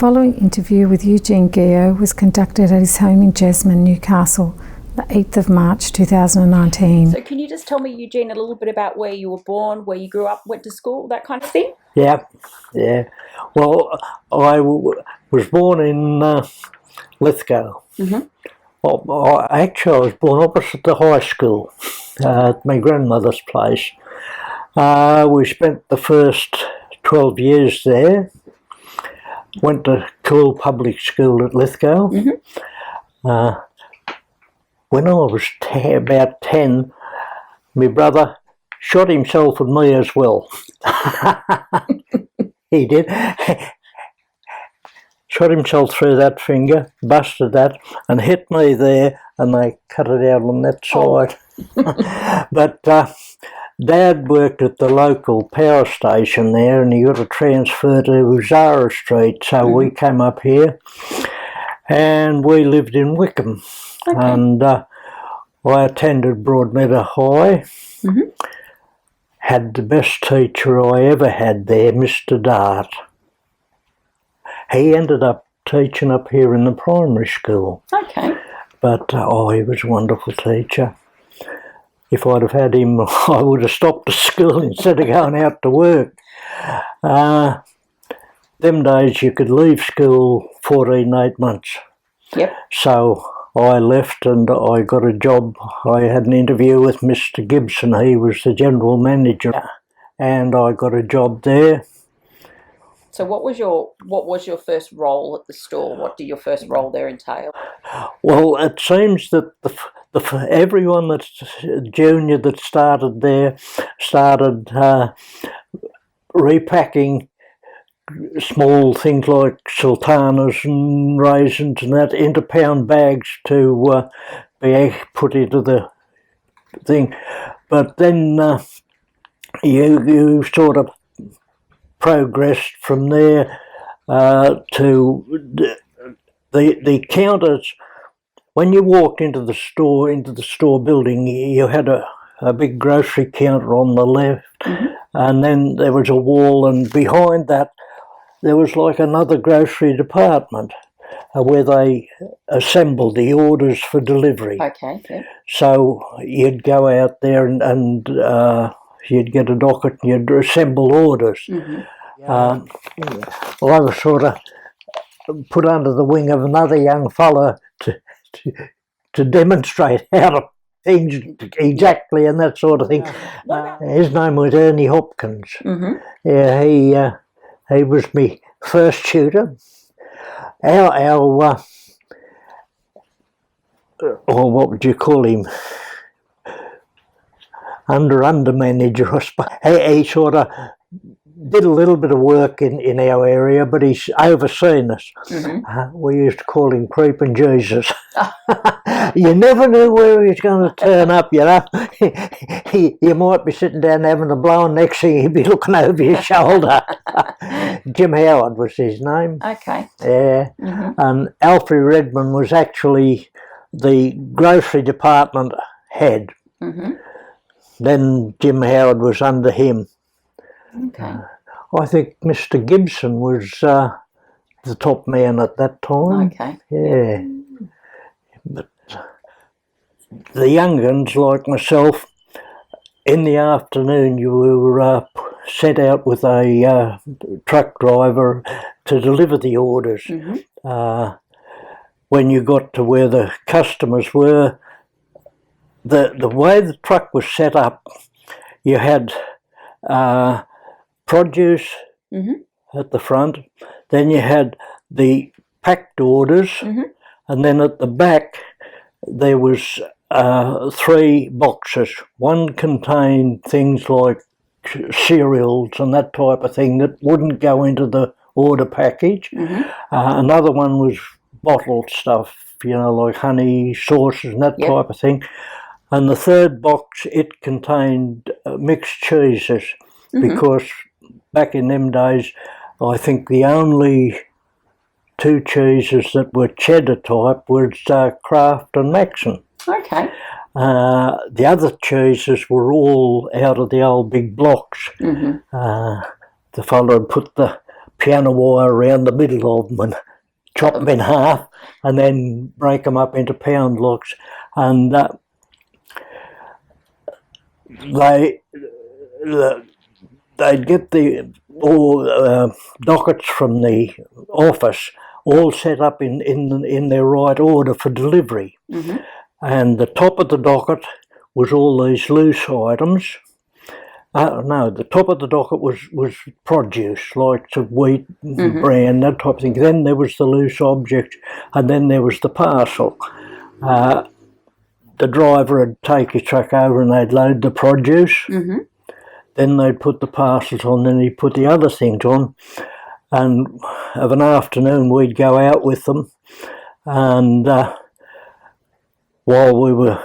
following interview with Eugene Guihot was conducted at his home in Jesmond, Newcastle, the 8th of March 2019. So can you just tell me, Eugene, a little bit about where you were born, where you grew up, went to school, that kind of thing? Yeah. Well, I was born in Lithgow. Mm-hmm. Well, actually, I was born opposite the high school, at my grandmother's place. We spent the first 12 years there. Went to Cool Public School at Lithgow. Mm-hmm. When I was about 10, my brother shot himself and me as well. He did. Shot himself through that finger, busted that, and hit me there, and they cut it out on that side. But Dad worked at the local power station there, and he got a transfer to Zara Street, so we came up here, and we lived in Wickham. Okay. And I attended Broadmeadow High. Mm-hmm. Had the best teacher I ever had there, Mr. Dart. He ended up teaching up here in the primary school. Okay. But, he was a wonderful teacher. If I'd have had him, I would have stopped the school instead of going out to work. Them days you could leave school 8 months. Yep. So I left and I got a job. I had an interview with Mr. Gibson. He was the general manager, and I got a job there. So what was your first role at the store? What did your first role there entail? Well, it seems that everyone that's junior that started there started repacking small things like sultanas and raisins and that into pound bags to be put into the thing. But then you sort of progressed from there to the counters. When you walked into the store building, you had a big grocery counter on the left, and then there was a wall, and behind that there was like another grocery department where they assembled the orders for delivery. Okay. Yeah. So you'd go out there and you'd get a docket and you'd assemble orders. Mm-hmm. Well, I was sort of put under the wing of another young fella to demonstrate how to things exactly and that sort of thing. His name was Ernie Hopkins. Mm-hmm. Yeah, he was my first tutor. Our or what would you call him? Under manager, I suppose. He sort of did a little bit of work in our area, but he's overseen us. Mm-hmm. We used to call him Creeping Jesus. You never knew where he was going to turn up, you know. You might be sitting down having a blow, and next thing he'd be looking over your shoulder. Jim Howard was his name. Okay. Yeah. Mm-hmm. And Alfie Redmond was actually the grocery department head. Mm-hmm. Then Jim Howard was under him. Okay. I think Mr. Gibson was the top man at that time. Okay. Yeah. But the young uns like myself, in the afternoon you were sent out with a truck driver to deliver the orders. Mm-hmm. When you got to where the customers were, the way the truck was set up, you had produce at the front, then you had the packed orders, and then at the back there was 3 boxes. One contained things like cereals and that type of thing that wouldn't go into the order package. Another one was bottled stuff, you know, like honey, sauces and that type of thing. And the third box, it contained mixed cheeses, because back in them days, I think the only 2 cheeses that were cheddar type was Kraft and Maxon. Okay. The other cheeses were all out of the old big blocks. The fellow would put the piano wire around the middle of them and chop them in half and then break them up into pound logs. And they'd get all dockets from the office all set up in their right order for delivery. Mm-hmm. And the top of the docket was all these loose items. No, the top of the docket was produce, like wheat, bran, that type of thing. Then there was the loose object, and then there was the parcel. The driver would take his truck over and they'd load the produce. Mm-hmm. Then they'd put the parcels on, then he'd put the other things on. And of an afternoon, we'd go out with them. And while we were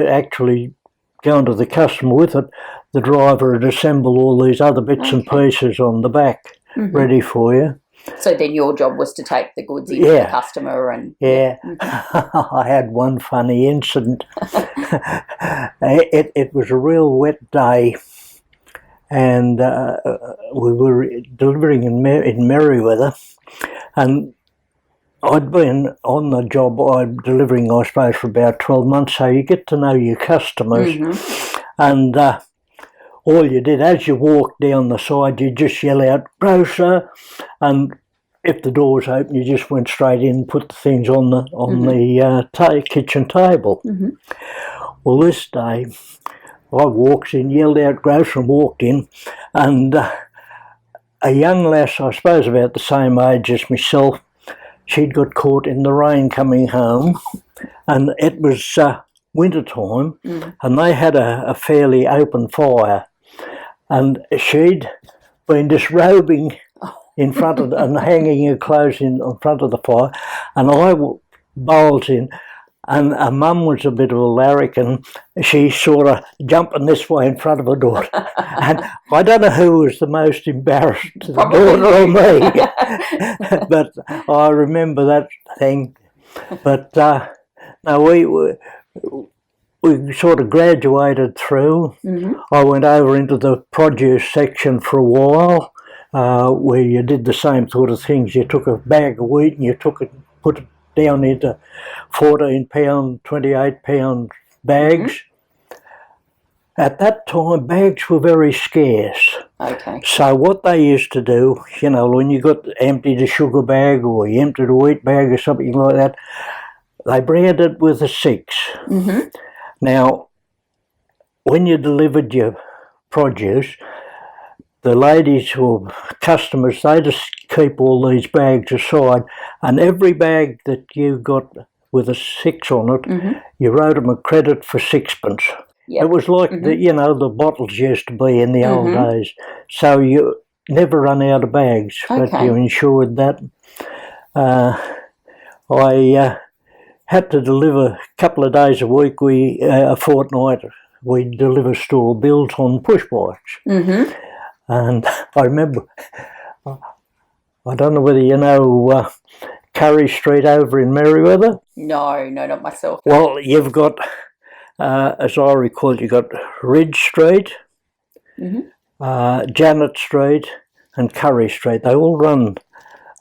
actually going to the customer with it, the driver would assemble all these other bits and pieces on the back, ready for you. So then your job was to take the goods in to the customer and... Yeah. I had one funny incident. It was a real wet day, and we were delivering in Merriweather, and I'd been on the job, delivering, I suppose, for about 12 months, so you get to know your customers. And all you did, as you walked down the side, you just yell out, "Grocer," and if the door was open, you just went straight in and put the things on the kitchen table. Well, this day, I walked in, yelled out "Grocer," and walked in, and a young lass, I suppose about the same age as myself, she'd got caught in the rain coming home, and it was winter time, and they had a fairly open fire, and she'd been disrobing in front of and hanging her clothes in front of the fire, and I bowled in, and her mum was a bit of a larrikin. She sort of jumping this way in front of her daughter, and I don't know who was the most embarrassed, the daughter or me, but I remember that thing. But no, we sort of graduated through. I went over into the produce section for a while, where you did the same sort of things. You took a bag of wheat and you put it down into 14-pound, 28-pound bags. At that time, bags were very scarce. Okay. So what they used to do, you know, when you emptied a sugar bag or you emptied a wheat bag or something like that, they branded it with a 6. Now, when you delivered your produce, the ladies or customers, they just keep all these bags aside, and every bag that you got with a 6 on it, you wrote them a credit for 6pence. It was like the bottles used to be in the old days. So you never run out of bags, but you ensured that. I had to deliver a couple of days a week. A fortnight, we deliver store bills on push bikes. And I remember, I don't know whether you know Curry Street over in Merriweather. No, not myself. Well, you've got, as I recall, you've got Ridge Street, Janet Street and Curry Street. They all run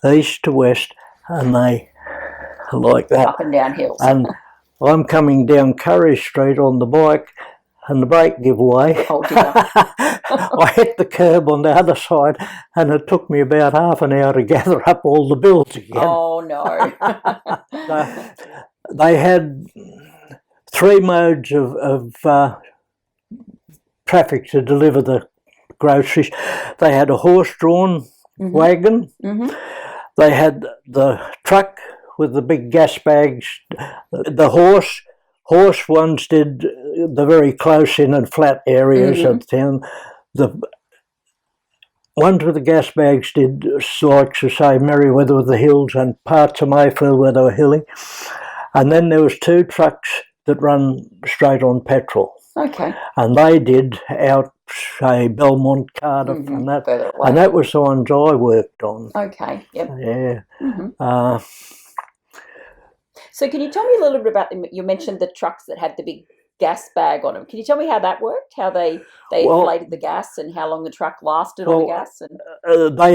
east to west, and they like that. Up and down hills. And I'm coming down Curry Street on the bike, and the brake give way. Oh dear. I hit the curb on the other side, and it took me about half an hour to gather up all the bills again. Oh no. They had 3 modes of traffic to deliver the groceries. They had a horse-drawn wagon. They had the truck with the big gas bags. The horse ones did the very close in and flat areas of town. The ones with the gas bags did, like to say, Merriweather with the hills and parts of Mayfield where they were hilly. And then there was 2 trucks that run straight on petrol. Okay. And they did out, say, Belmont, Cardiff and that. And that was the ones I worked on. Okay, yep. Yeah. So can you tell me a little bit about, you mentioned the trucks that had the big gas bag on them. Can you tell me how that worked? How they inflated the gas and how long the truck lasted on the gas? And they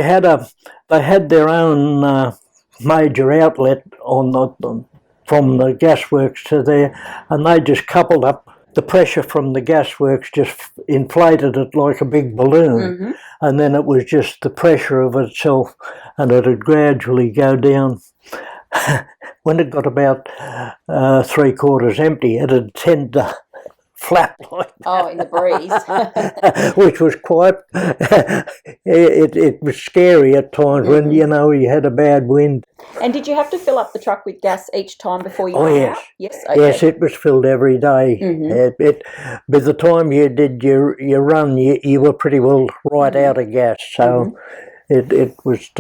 had their own major outlet from the gasworks to there, and they just coupled up the pressure from the gasworks, just inflated it like a big balloon, and then it was just the pressure of itself, and it would gradually go down. When it got about 3/4 empty, it'd tend to flap like that. In the breeze. Which was quite, it was scary at times when, you had a bad wind. And did you have to fill up the truck with gas each time before you yes. out? Yes. Okay. Yes, it was filled every day. By the time you did your run, you were pretty well right out of gas. So it was...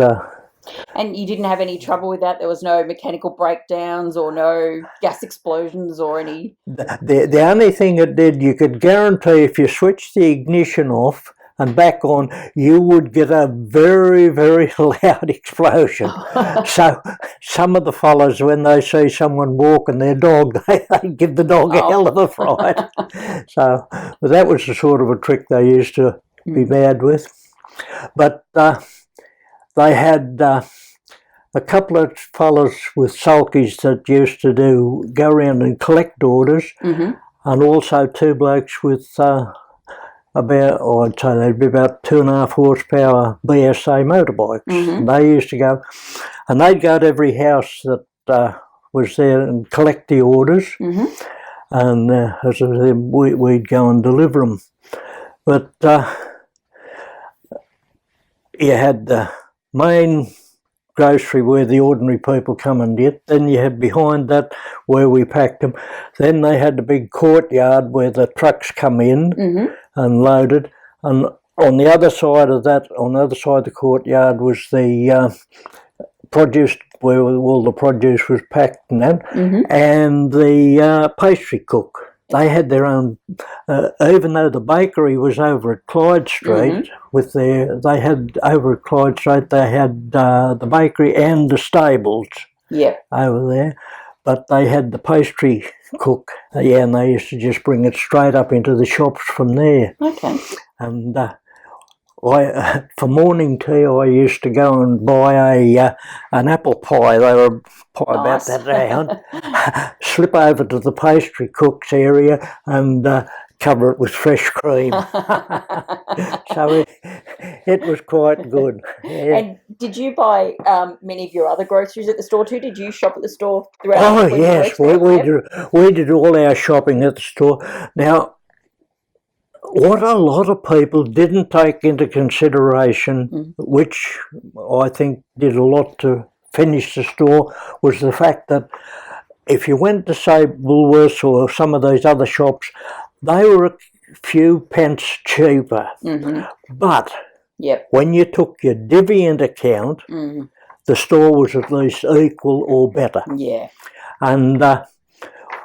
And you didn't have any trouble with that? There was no mechanical breakdowns or no gas explosions or any... The only thing it did, you could guarantee if you switched the ignition off and back on, you would get a very, very loud explosion. So some of the fellas, when they see someone walking their dog, they give the dog a hell of a fright. So but that was the sort of a trick they used to be bad with. But... they had a couple of fellas with sulkies that used to go around and collect orders, and also two blokes with I'd say they'd be about 2.5 horsepower BSA motorbikes. And they used to go, and they'd go to every house that was there and collect the orders, and as I said, we'd go and deliver them. But you had the main grocery where the ordinary people come and get. Then you had behind that where we packed them. Then they had the big courtyard where the trucks come in and loaded. And on the other side of that, on the other side of the courtyard was the produce, where all the produce was packed and that, and the pastry cook. They had their own, even though the bakery was over at Clyde Street, they had over at Clyde Street, they had the bakery and the stables over there, but they had the pastry cook, and they used to just bring it straight up into the shops from there. Okay. And for morning tea, I used to go and buy an apple pie. They were about that round. Slip over to the pastry cook's area and cover it with fresh cream. So it was quite good. Yeah. And did you buy many of your other groceries at the store too? Did you shop at the store throughout? Oh yes, we did all our shopping at the store. Now, what a lot of people didn't take into consideration, which I think did a lot to finish the store, was the fact that if you went to, say, Woolworths or some of these other shops, they were a few pence cheaper. But when you took your divvy into account, the store was at least equal or better. Yeah. And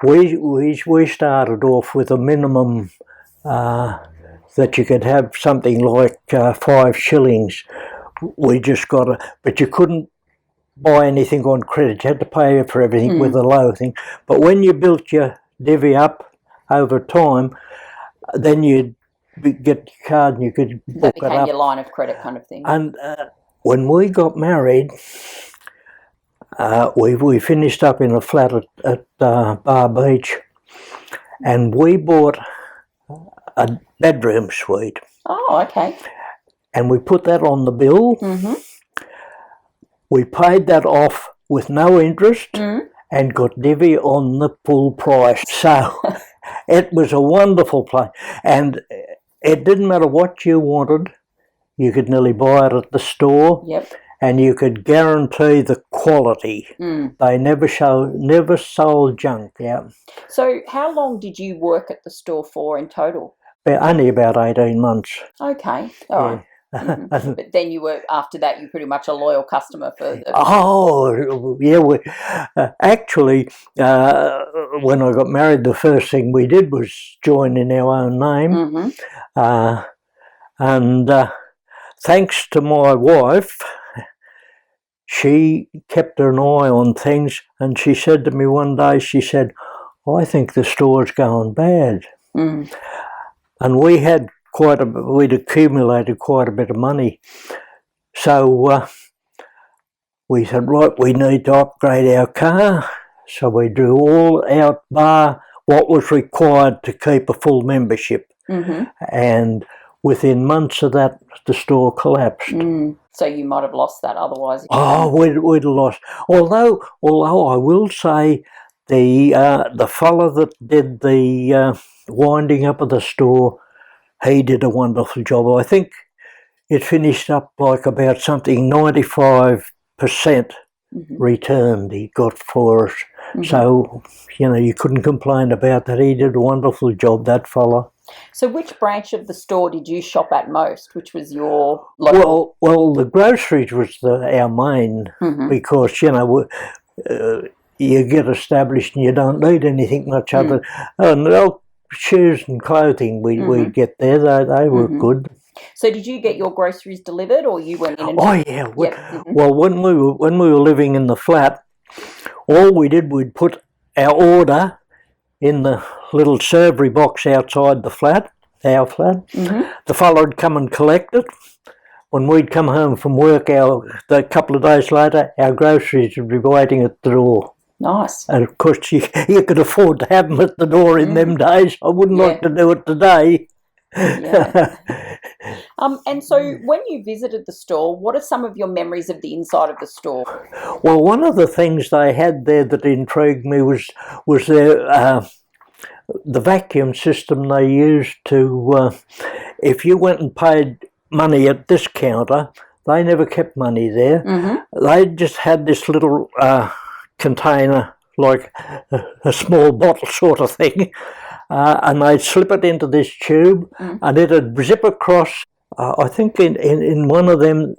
we started off with a minimum that you could have something like 5 shillings. We just got but you couldn't buy anything on credit. You had to pay for everything with a low thing. But when you built your divvy up over time, then you'd get your card and you could book it up. That became your line of credit kind of thing. And when we got married, we finished up in a flat at Bar Beach, and we bought a bedroom suite. Oh, okay. And we put that on the bill. We paid that off with no interest and got divvy on the full price. So it was a wonderful place. And it didn't matter what you wanted. You could nearly buy it at the store. Yep. And you could guarantee the quality. They never sold junk. Yeah. So how long did you work at the store for in total? Only about 18 months. Okay, all right. But then you were, after that, you're pretty much a loyal customer for... Oh, yeah. Actually, when I got married, the first thing we did was join in our own name. And thanks to my wife, she kept an eye on things, and she said to me one day, she said, I think the store's going bad. Mm. And we'd accumulated quite a bit of money. So we said, right, we need to upgrade our car. So we drew all out bar what was required to keep a full membership. Mm-hmm. And within months of that, the store collapsed. Mm. So you might have lost that otherwise. Oh, we'd lost. Although I will say the fella that did the winding up of the store, he did a wonderful job. I think it finished up like about something 95% returned he got for us. Mm-hmm. So, you couldn't complain about that. He did a wonderful job, that fella. So which branch of the store did you shop at most? Which was your local? Well, the groceries was our main, because, you get established and you don't need anything much other. And shoes and clothing we get there, they were good. So did you get your groceries delivered, or you went in and... Oh, yeah. Well, when we were living in the flat, all we did, we'd put our order in the little servery box outside the flat, our flat. Mm-hmm. The fellow would come and collect it. When we'd come home from work, a couple of days later, our groceries would be waiting at the door. Nice. And of course, you could afford to have them at the door in them days. I wouldn't like to do it today. Yeah. And so when you visited the store, what are some of your memories of the inside of the store? Well, one of the things they had there that intrigued me was their the vacuum system they used to, if you went and paid money at this counter, they never kept money there. Mm-hmm. They just had this little container, like a small bottle sort of thing, and they'd slip it into this tube, and it'd zip across. I think in one of them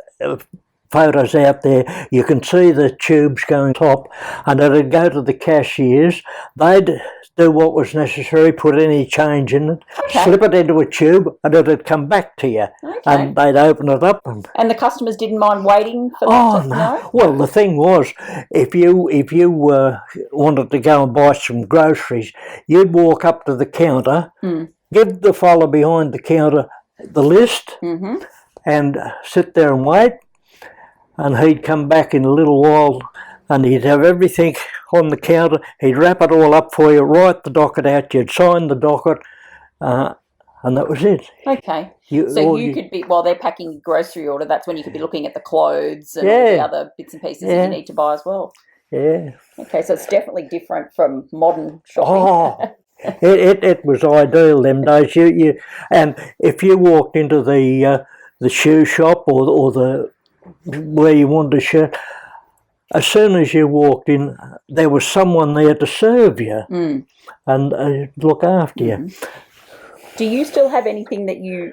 photos out there, you can see the tubes going top, and it'd go to the cashiers. They'd do what was necessary, put any change in it, slip it into a tube, and it'd come back to you. Okay. And they'd open it up. And the customers didn't mind waiting for that? Oh, no. Well, the thing was, if you wanted to go and buy some groceries, you'd walk up to the counter, give the fella behind the counter the list, and sit there and wait, and he'd come back in a little while, and he'd have everything on the counter. He'd wrap it all up for you, write the docket out, you'd sign the docket, and that was it. Okay. You could be, while they're packing your grocery order, that's when you could be looking at the clothes and all the other bits and pieces that you need to buy as well. Yeah. Okay, so it's definitely different from modern shopping. Oh, it was ideal them days. And if you walked into the shoe shop or the where you wanted a shirt, as soon as you walked in, there was someone there to serve you and look after you. Do you still have anything that you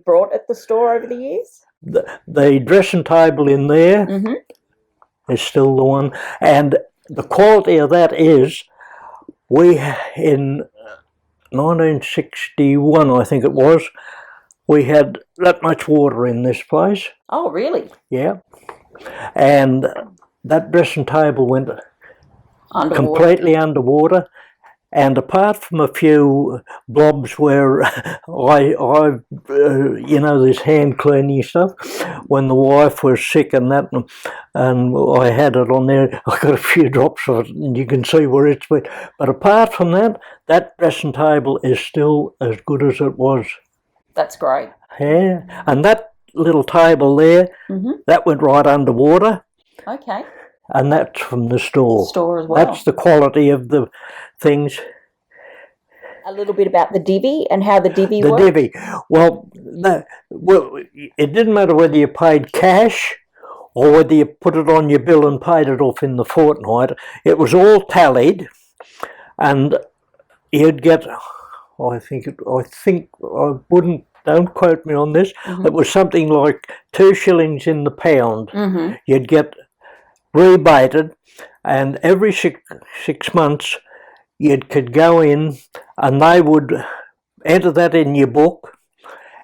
brought at the store over the years? The dressing table in there is still the one, and the quality of that is, we in 1961, I think it was, we had that much water in this place. Oh, really? Yeah. And that dressing table went completely underwater. And apart from a few blobs where I this hand cleaning stuff, when the wife was sick and that, and I had it on there, I got a few drops of it, and you can see where it's wet. But apart from that, that dressing table is still as good as it was. That's great. Yeah, and that little table there, that went right underwater. Okay. And that's from the store. Store as well. That's the quality of the things. A little bit about the divvy and how the divvy works? The divvy. Well, it didn't matter whether you paid cash or whether you put it on your bill and paid it off in the fortnight. It was all tallied, and you'd get, don't quote me on this, it was something like 2 shillings in the pound. You'd get rebated, and every 6 months you could go in and they would enter that in your book,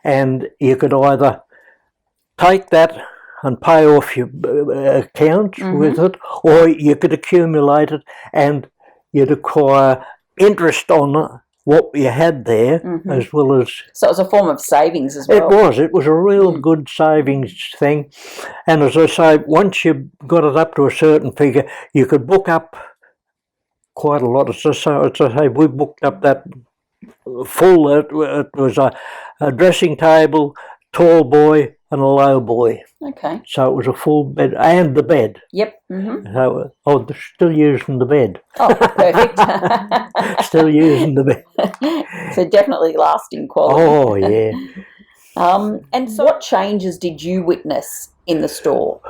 and you could either take that and pay off your accounts with it, or you could accumulate it and you'd acquire interest on what you had there, as well as... So it was a form of savings as well. It was a real good savings thing. And as I say, once you got it up to a certain figure, you could book up quite a lot. As I say, we booked up that full, it was a dressing table, tall boy and a low boy. Okay. So it was a full bed and the bed. Yep. So, they're still using the bed. Oh, perfect. Still using the bed. So definitely lasting quality. Oh, yeah. And so what changes did you witness in the store?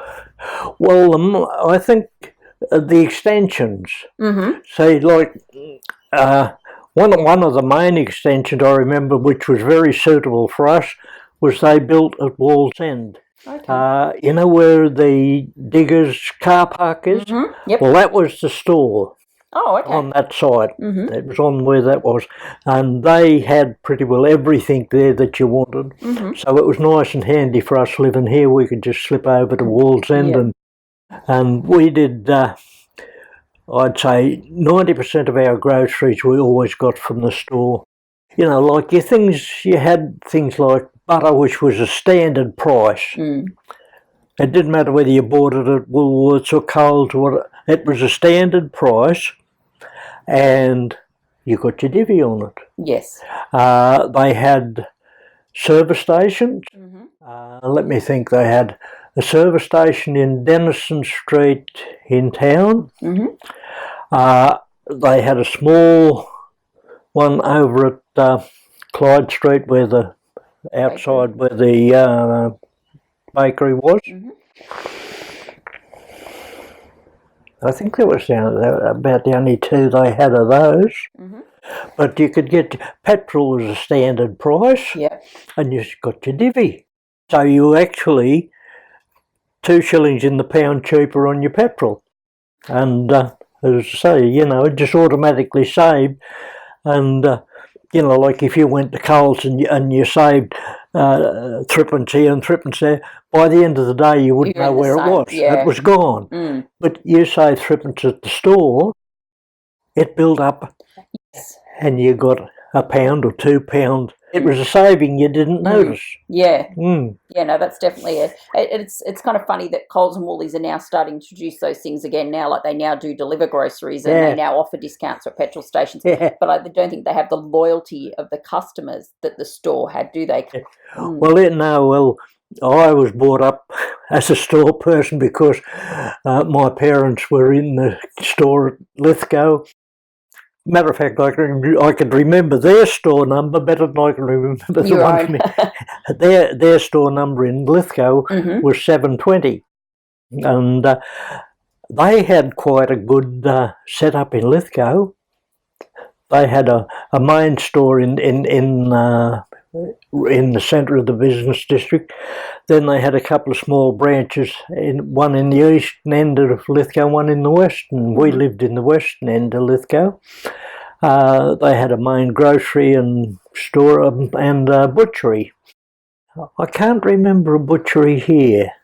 Well, I think the extensions. Say, like, one of the main extensions I remember, which was very suitable for us, was they built at Wall's End. Okay. You know where the Diggers car park is? Yep. Well, that was the store. Oh, okay. On that side. It was on where that was. And they had pretty well everything there that you wanted. So it was nice and handy for us living here. We could just slip over to Wall's End and we did, I'd say 90% of our groceries we always got from the store. You know, like you had things like butter, which was a standard price. It didn't matter whether you bought it at Woolworths or Coles or whatever. It was a standard price, and you got your divvy on it. Yes. They had service stations. Let me think. They had a service station in Denison Street in town. They had a small one over at Clyde Street, where the outside where the bakery was. I think there was about the only two they had of those. But you could get petrol as a standard price, and you got your divvy. So you actually 2 shillings in the pound cheaper on your petrol. And as I say, you know, it just automatically saved. And you know, like if you went to Coles and you saved threepence here and threepence there, by the end of the day you wouldn't know where it was. It was gone. But you saved threepence at the store, it built up, and you got a pound or £2. It was a saving you didn't notice. Yeah, no, that's definitely it's kind of funny that Coles and Woolies are now starting to introduce those things again now, like they now do deliver groceries and they now offer discounts at petrol stations. But I don't think they have the loyalty of the customers that the store had, do they? Well, I was brought up as a store person because my parents were in the store at Lithgow. Matter of fact, I could remember their store number better than I can remember the one for me. Their store number in Lithgow was 720. And they had quite a good setup in Lithgow. They had a main store in the centre of the business district. Then they had a couple of small branches, one in the eastern end of Lithgow, one in the western. We lived in the western end of Lithgow. They had a main grocery and store and butchery. I can't remember a butchery here.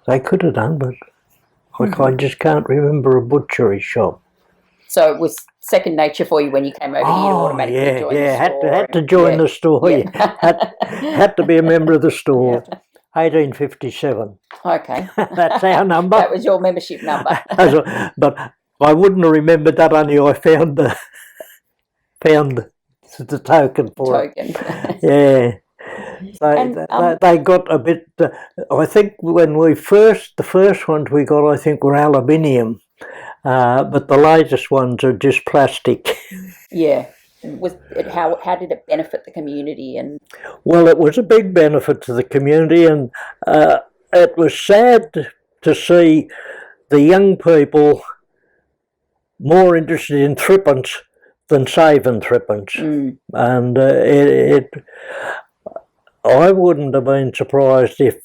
They could have done, but I just can't remember a butchery shop. So it was second nature for you when you came over here to automatically join the store. Had to join the store. Had to be a member of the store. 1857. Okay. That's our number. That was your membership number. But I wouldn't have remembered that, only I found the token for it. Yeah. They got a bit, I think when the first ones we got, I think, were aluminium. But the latest ones are just plastic. Yeah. How did it benefit the community? Well, it was a big benefit to the community, and it was sad to see the young people more interested in threepence than saving threepence. And I wouldn't have been surprised if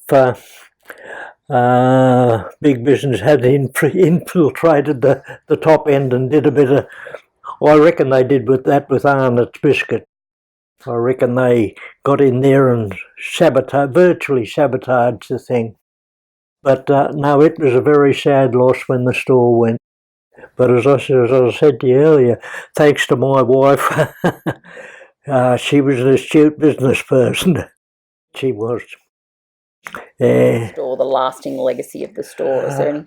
big business had infiltrated the top end and did a bit of, I reckon they did with Arnott's Biscuit. I reckon they got in there and virtually sabotaged the thing. But no, it was a very sad loss when the store went. But as I said to you earlier, thanks to my wife, she was an astute business person. She was. Yeah. Store, the lasting legacy of the store. Is there any?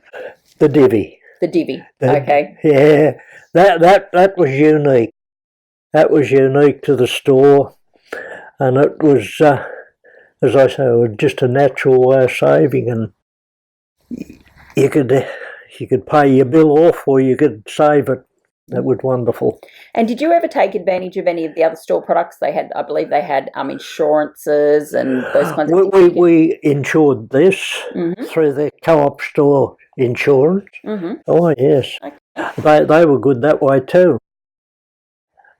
The divvy. The divvy. Okay. Yeah, that was unique. That was unique to the store, and it was, as I say, it was just a natural way of saving, and you could pay your bill off, or you could save it. That was wonderful. And did you ever take advantage of any of the other store products they had? I believe they had insurances and those kinds of things. We insured this through the co-op store insurance. Oh yes, okay. They were good that way too,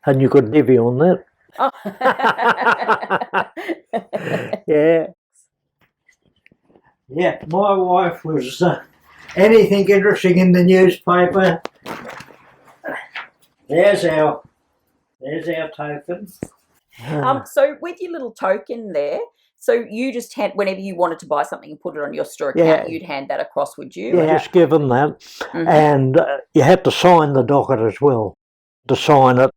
and you could divvy on that. Oh. Yeah. My wife was anything interesting in the newspaper. There's our token. So with your little token there, so you just had, whenever you wanted to buy something and put it on your store account, you'd hand that across, would you? Yeah, just give them that. And you had to sign the docket as well, to sign it,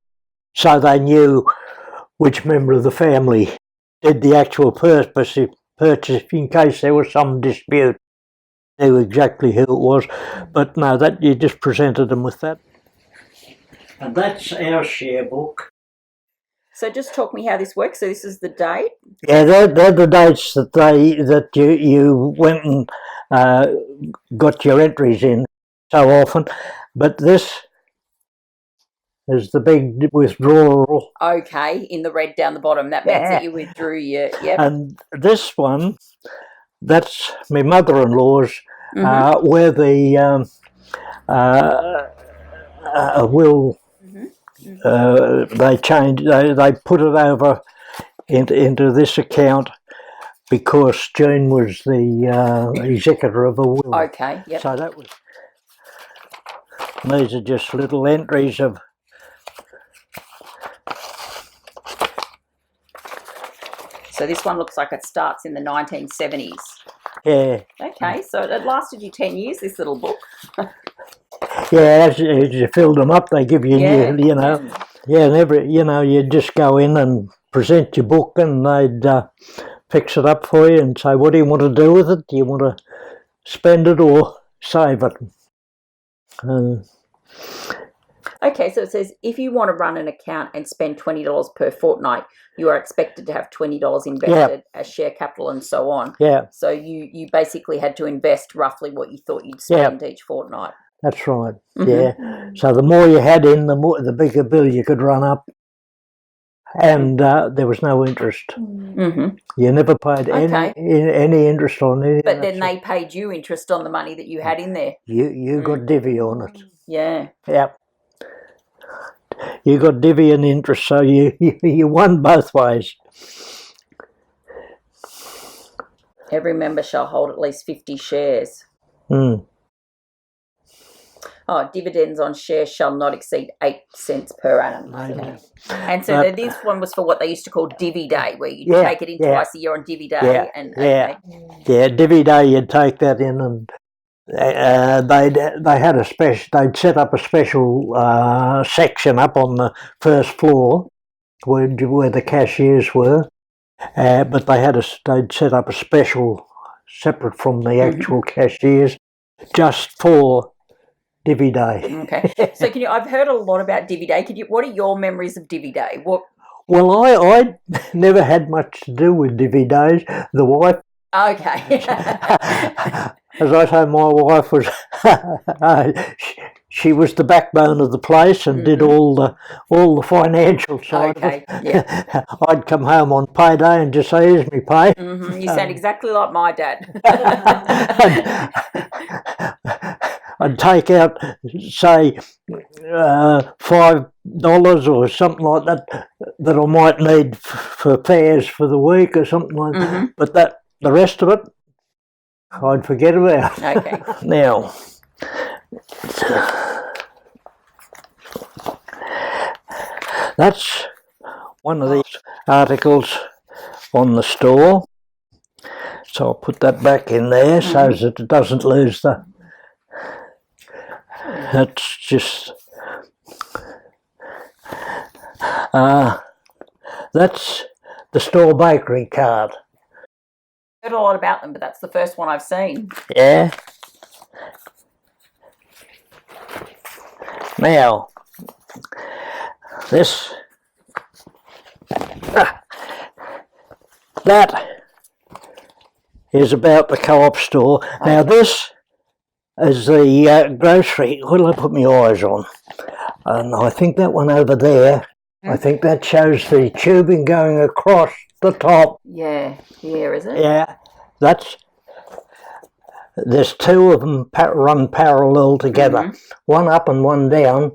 so they knew which member of the family did the actual purchase in case there was some dispute. They knew exactly who it was. But no, that you just presented them with that. And that's our share book. So just talk me how this works. So this is the date? Yeah, they're the dates that you went and got your entries in so often. But this is the big withdrawal. Okay, in the red down the bottom. That means that you withdrew your... Yep. And this one, that's my mother-in-law's, where the will... they changed. They put it over into this account because June was the executor of a will. Okay. Yep. So that was. These are just little entries of. So this one looks like it starts in the 1970s. Yeah. Okay, so it lasted you 10 years. This little book. Yeah, as you filled them up, they give you, you know, and you'd just go in and present your book, and they'd fix it up for you and say, what do you want to do with it? Do you want to spend it or save it? Okay, so it says, if you want to run an account and spend $20 per fortnight, you are expected to have $20 invested as share capital and so on. Yeah. So you basically had to invest roughly what you thought you'd spend each fortnight. That's right. Yeah. So the more you had in, the bigger bill you could run up, and there was no interest. You never paid any interest on anything. But then they paid you interest on the money that you had in there. You got divvy on it. Yeah. Yep. You got divvy and interest, so you won both ways. Every member shall hold at least 50 shares. Oh, dividends on shares shall not exceed 8 cents per annum. Okay. And so this one was for what they used to call divvy day, where you take it in twice a year on divvy day. Yeah, divvy day, you'd take that in, and they had a special. They'd set up a special section up on the first floor where the cashiers were, but they'd set up a special separate from the actual cashiers just for divvy day. Okay. So I've heard a lot about divvy day. What are your memories of divvy day? Well, I never had much to do with divvy days. The wife. Okay. As I say, my wife was. She was the backbone of the place and did all the financial side of it. Yeah. I'd come home on payday and just say, "Here's me pay." You sound exactly like my dad. I'd take out, say, $5 or something like that I might need for fares for the week or something like that. But the rest of it, I'd forget about. Okay. Now, that's one of these articles on the store. So I'll put that back in there so that it doesn't lose the... That's just... that's the store bakery card. I've heard a lot about them, but that's the first one I've seen. Yeah. Now, this... that is about the co-op store. Now this is the grocery. What did I put my eyes on? And I think that one over there, I think that shows the tubing going across the top. Yeah, here, is it? Yeah, that's... There's two of them run parallel together, one up and one down,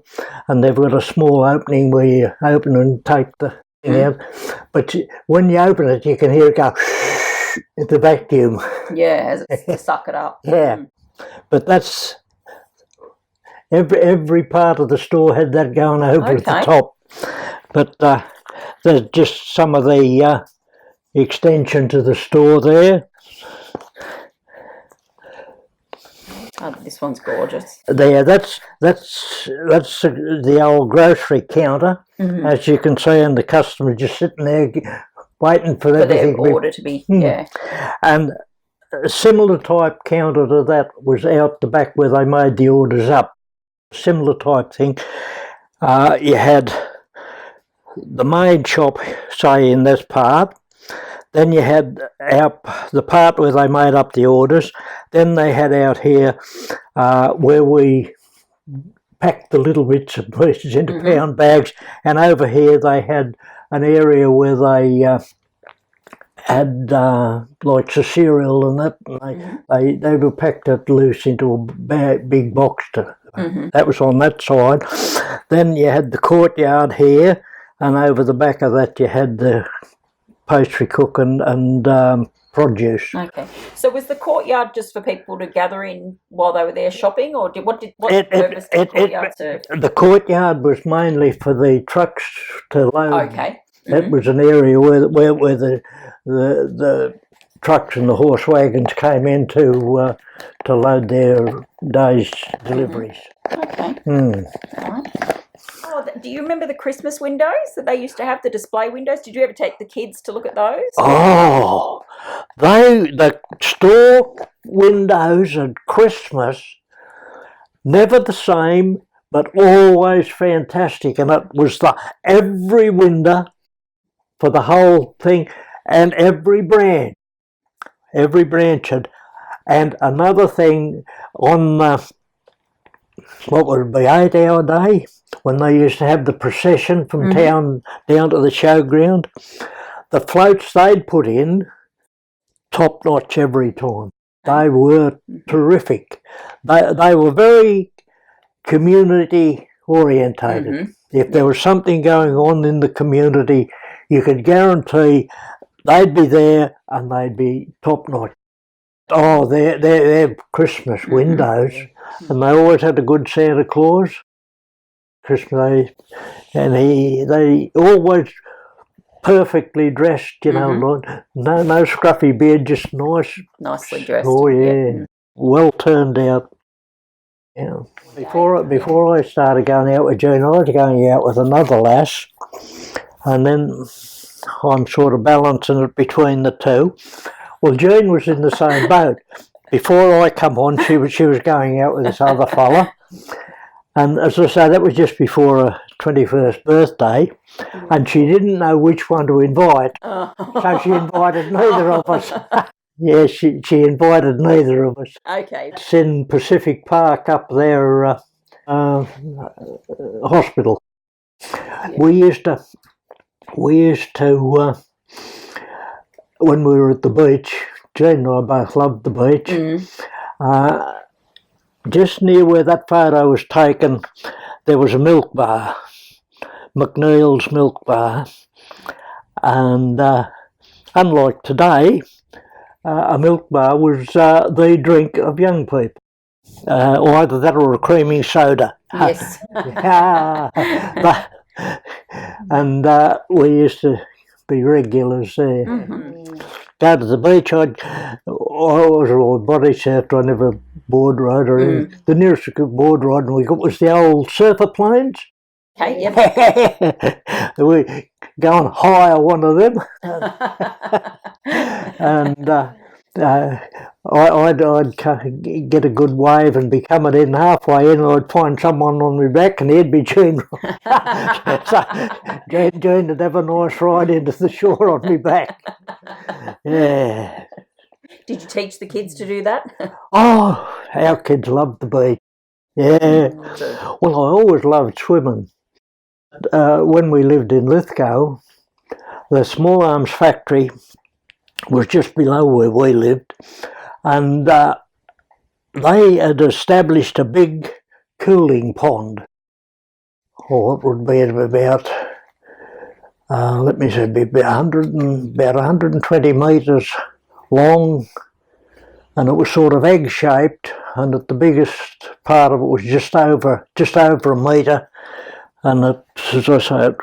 and they've got a small opening where you open and take the thing out. But when you open it, you can hear it go at the vacuum. Yeah, as it's to suck it up. Yeah, but that's... Every part of the store had that going over at the top. But there's just some of the extension to the store there. Oh, this one's gorgeous. There, that's the old grocery counter, as you can see, and the customer just sitting there waiting for everything. For their order to be, yeah. And a similar type counter to that was out the back where they made the orders up. Similar type thing. You had the main shop, say, in this part. Then you had out the part where they made up the orders. Then they had out here where we packed the little bits and pieces into pound bags. And over here they had an area where they had like the cereal and that. And they were packed up loose into a big box. That was on that side. Then you had the courtyard here. And over the back of that you had the pastry cook and produce. Okay. So was the courtyard just for people to gather in while they were there shopping, or what purpose did the courtyard serve? The courtyard was mainly for the trucks to load. Okay. That was an area where the trucks and the horse wagons came in to load their day's deliveries. Okay. Right. Oh, do you remember the Christmas windows that they used to have, the display windows? Did you ever take the kids to look at those? Oh, the store windows at Christmas, never the same, but always fantastic. And it was every window for the whole thing, and every branch had. And another thing on what would it be, 8-hour day, when they used to have the procession from town down to the showground, the floats they'd put in, top notch every time. They were terrific. They were very community orientated. If there was something going on in the community, you could guarantee they'd be there and they'd be top notch. Oh, they're Christmas windows, and they always had a good Santa Claus. Christmas, and they always perfectly dressed, you know, no scruffy beard, just nicely dressed. Oh yeah, well turned out. Yeah. Before I started going out with June, I was going out with another lass, and then I'm sort of balancing it between the two. Well, June was in the same boat. Before I come on, she was going out with this other fella. And as I say, that was just before her 21st birthday, and she didn't know which one to invite, so she invited neither of us. Yeah, she invited neither of us. Okay. It's in Pacific Park up there, hospital. Yeah. We used to, when we were at the beach, Jane and I both loved the beach. Just near where that photo was taken, there was a milk bar, McNeil's Milk Bar, and unlike today, a milk bar was the drink of young people, or either that or a creamy soda. Yes. And we used to be regulars there. go to the beach, I was a body surfer. I never board rode or anything. The nearest board riding we got was the old surfer planes. Okay, yep. We go and hire one of them, and I'd get a good wave and be coming in halfway in, and I'd find someone on my back, and he'd be chewing. So Jane would have a nice ride into the shore on my back. Yeah. Did you teach the kids to do that? Oh, our kids loved the beach. Yeah. Well, I always loved swimming. When we lived in Lithgow, the small arms factory was just below where we lived, and they had established a big cooling pond. It would be about, let me say, about 120 metres long, and it was sort of egg-shaped, and at the biggest part of it was just over a metre, and it, as I say, it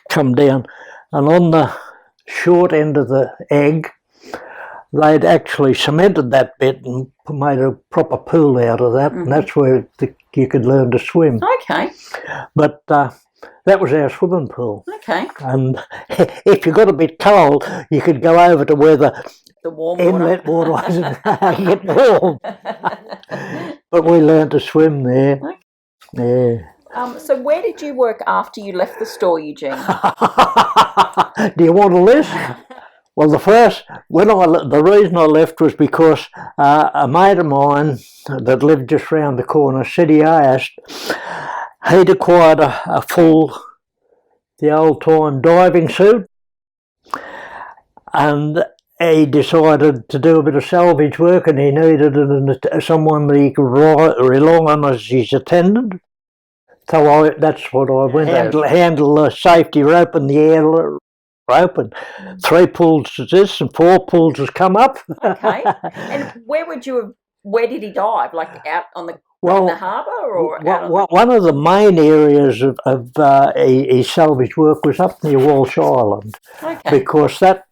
come down, and on the short end of the egg, they'd actually cemented that bit and made a proper pool out of that, and that's where you could learn to swim. Okay. But that was our swimming pool. Okay. And if you got a bit cold, you could go over to where the warm inlet water was and get warm. But we learned to swim there. Okay. Yeah. So where did you work after you left the store, Eugene? Do you want a list? Well, the reason I left was because a mate of mine that lived just round the corner said he asked, he'd acquired a full, the old-time diving suit, and he decided to do a bit of salvage work, and he needed someone that he could rely on as his attendant. So that's what I went handle the safety rope and the air rope, and 3 pulls to this and 4 pulls has come up. Okay. And where did he dive? Like out on the in the harbour, or one of the main areas of his salvage work was up near Walsh Island, because that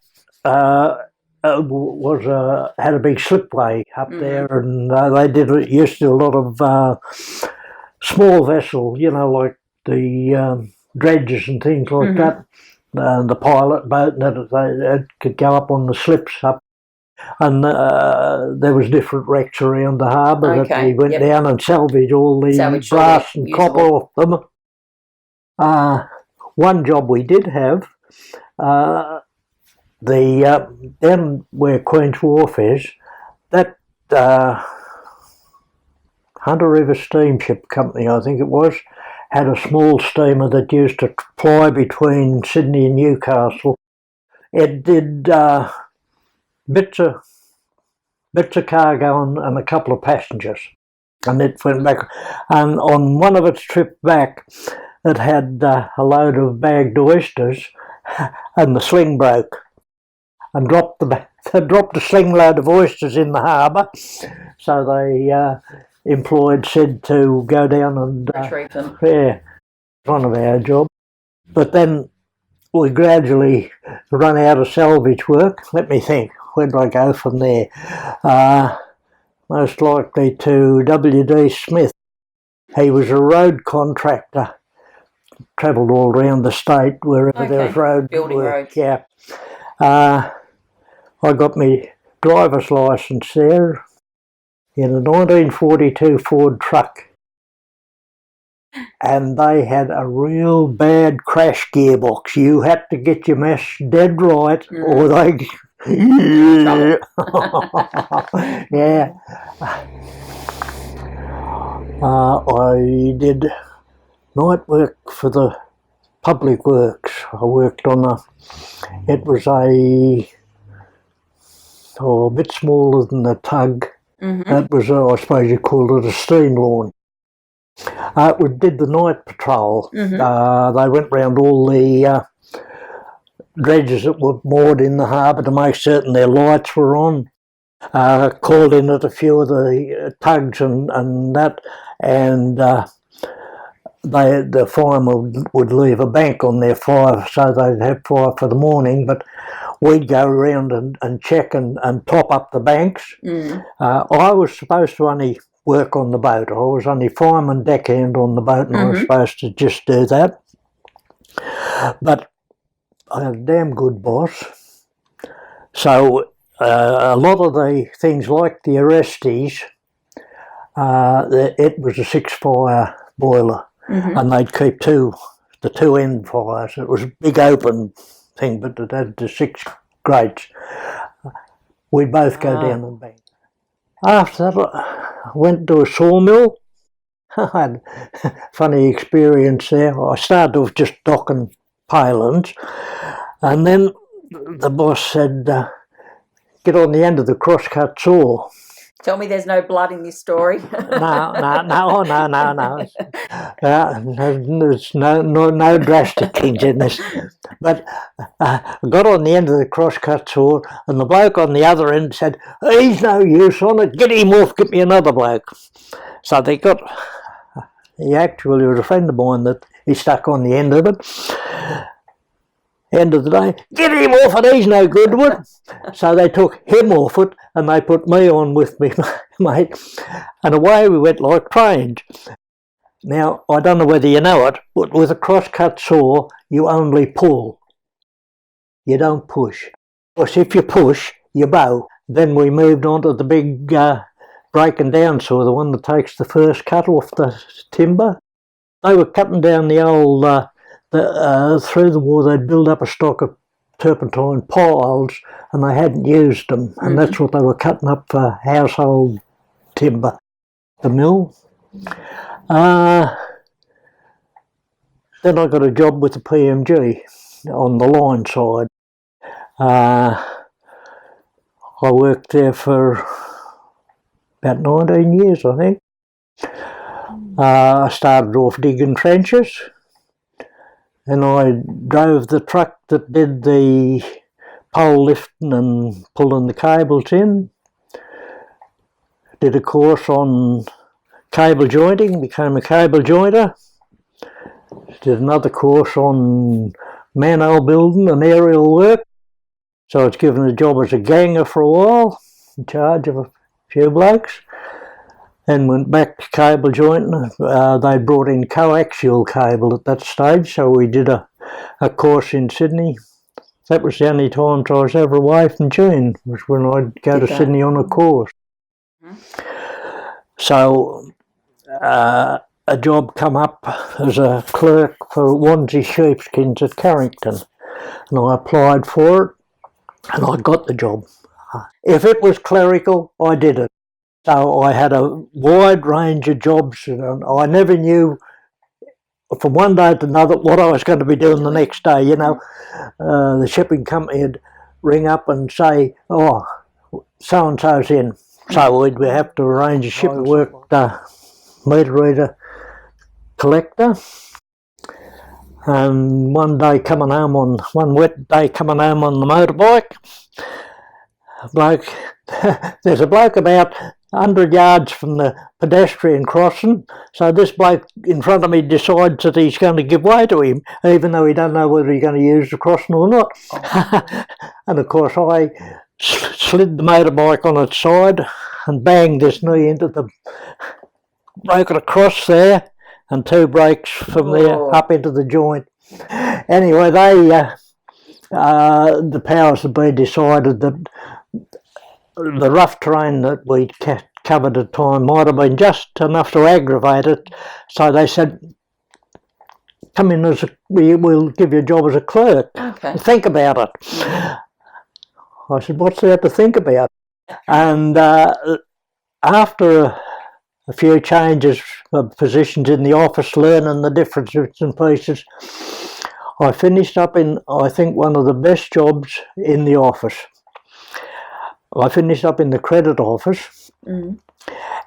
had a big slipway up there, and they used to do a lot of small vessel, like the dredges and things like that, and the pilot boat, and they could go up on the slips up, and there was different wrecks around the harbour that we went down and salvaged all the brass and copper off them. One job we did have, down where Queen's Wharf is, that Hunter River Steamship Company, I think it was, had a small steamer that used to ply between Sydney and Newcastle. It did bits of cargo and a couple of passengers, and it went back. And on one of its trips back, it had a load of bagged oysters, and the sling broke, and dropped a sling load of oysters in the harbour. So they employed Sid to go down and retrieve them. Yeah, one of our jobs. But then we gradually run out of salvage work. Let me think, where did I go from there? Most likely to W.D. Smith. He was a road contractor, travelled all around the state wherever there was road building work. Roads. Yeah. I got my driver's licence there in a 1942 Ford truck, and they had a real bad crash gearbox. You had to get your mesh dead right, or they yeah. I did night work for the public works. I worked on it was a bit smaller than a tug. That was, I suppose you called it a steam launch. We did the night patrol. They went round all the dredges that were moored in the harbour to make certain their lights were on. Called in at a few of the tugs and that, and the firemen would leave a bank on their fire, so they'd have fire for the morning. But we'd go around and check and top up the banks. I was supposed to only work on the boat. I was only fireman deckhand on the boat, and I was supposed to just do that. But I had a damn good boss. So a lot of the things like the arresties, it was a 6-fire boiler, and they'd keep the two end fires. It was a big open thing, but it had the 6 grates. We'd both go down and bang. After that, I went to a sawmill. I had a funny experience there. I started off just docking palings, and then the boss said, get on the end of the crosscut saw. Tell me there's no blood in this story. No. There's no drastic things in this. But I got on the end of the crosscut saw, and the bloke on the other end said, he's no use on it, get him off, get me another bloke. So he actually was a friend of mine that he stuck on the end of it. End of the day, get him off it, he's no good one. So they took him off it and they put me on with me mate, and away we went like trains. Now, I don't know whether you know it, but with a crosscut saw, you only pull. You don't push. Because if you push, you bow. Then we moved on to the big breaking down saw, the one that takes the first cut off the timber. They were cutting down the old... through the war, they'd build up a stock of turpentine piles, and they hadn't used them, and that's what they were cutting up for household timber. The mill. Then I got a job with the PMG on the line side. I worked there for about 19 years, I think. I started off digging trenches. And I drove the truck that did the pole lifting and pulling the cables in. Did a course on cable jointing, became a cable jointer. Did another course on manhole building and aerial work. So I was given a job as a ganger for a while, in charge of a few blokes. Then went back to cable jointing. They brought in coaxial cable at that stage, so we did a course in Sydney. That was the only times I was ever away from June, was when I'd go to Sydney on a course. So a job come up as a clerk for Wannsee Sheepskins at Carrington, and I applied for it, and I got the job. If it was clerical, I did it. So I had a wide range of jobs, and I never knew from one day to another what I was going to be doing the next day. You know, the shipping company would ring up and say, oh, so-and-so's in. So we'd have to arrange a ship. I worked meter reader collector. And one wet day coming home on the motorbike, there's a bloke about 100 yards from the pedestrian crossing, so this bloke in front of me decides that he's going to give way to him, even though he don't know whether he's going to use the crossing or not. And of course I slid the motorbike on its side and banged this knee into the broken across there, and 2 breaks from there up into the joint. Anyway, the powers that be decided that the rough terrain that we covered at the time might have been just enough to aggravate it, so they said, come in we'll give you a job as a clerk. Okay. Think about it. I said, what's there to think about? And after a few changes of positions in the office, learning the different bits and pieces, I finished up in, I think, one of the best jobs in the office. I finished up in the credit office,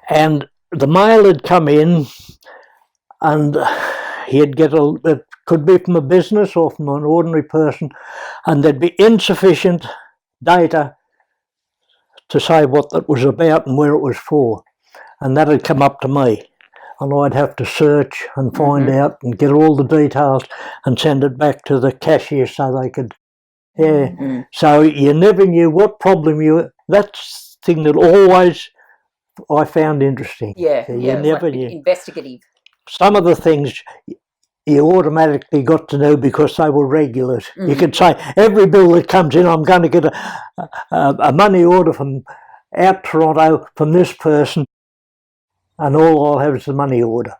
and the mail had come in, and he'd get it could be from a business or from an ordinary person, and there'd be insufficient data to say what that was about and where it was for, and that had come up to me, and I'd have to search and find out and get all the details and send it back to the cashier so they could Yeah. Mm-hmm. So you never knew what problem that's the thing that always I found interesting. Yeah, So yeah, you it's never like knew. investigative. Some of the things you automatically got to know because they were regulars. You could say, every bill that comes in, I'm going to get a money order from out Toronto from this person, and all I'll have is the money order.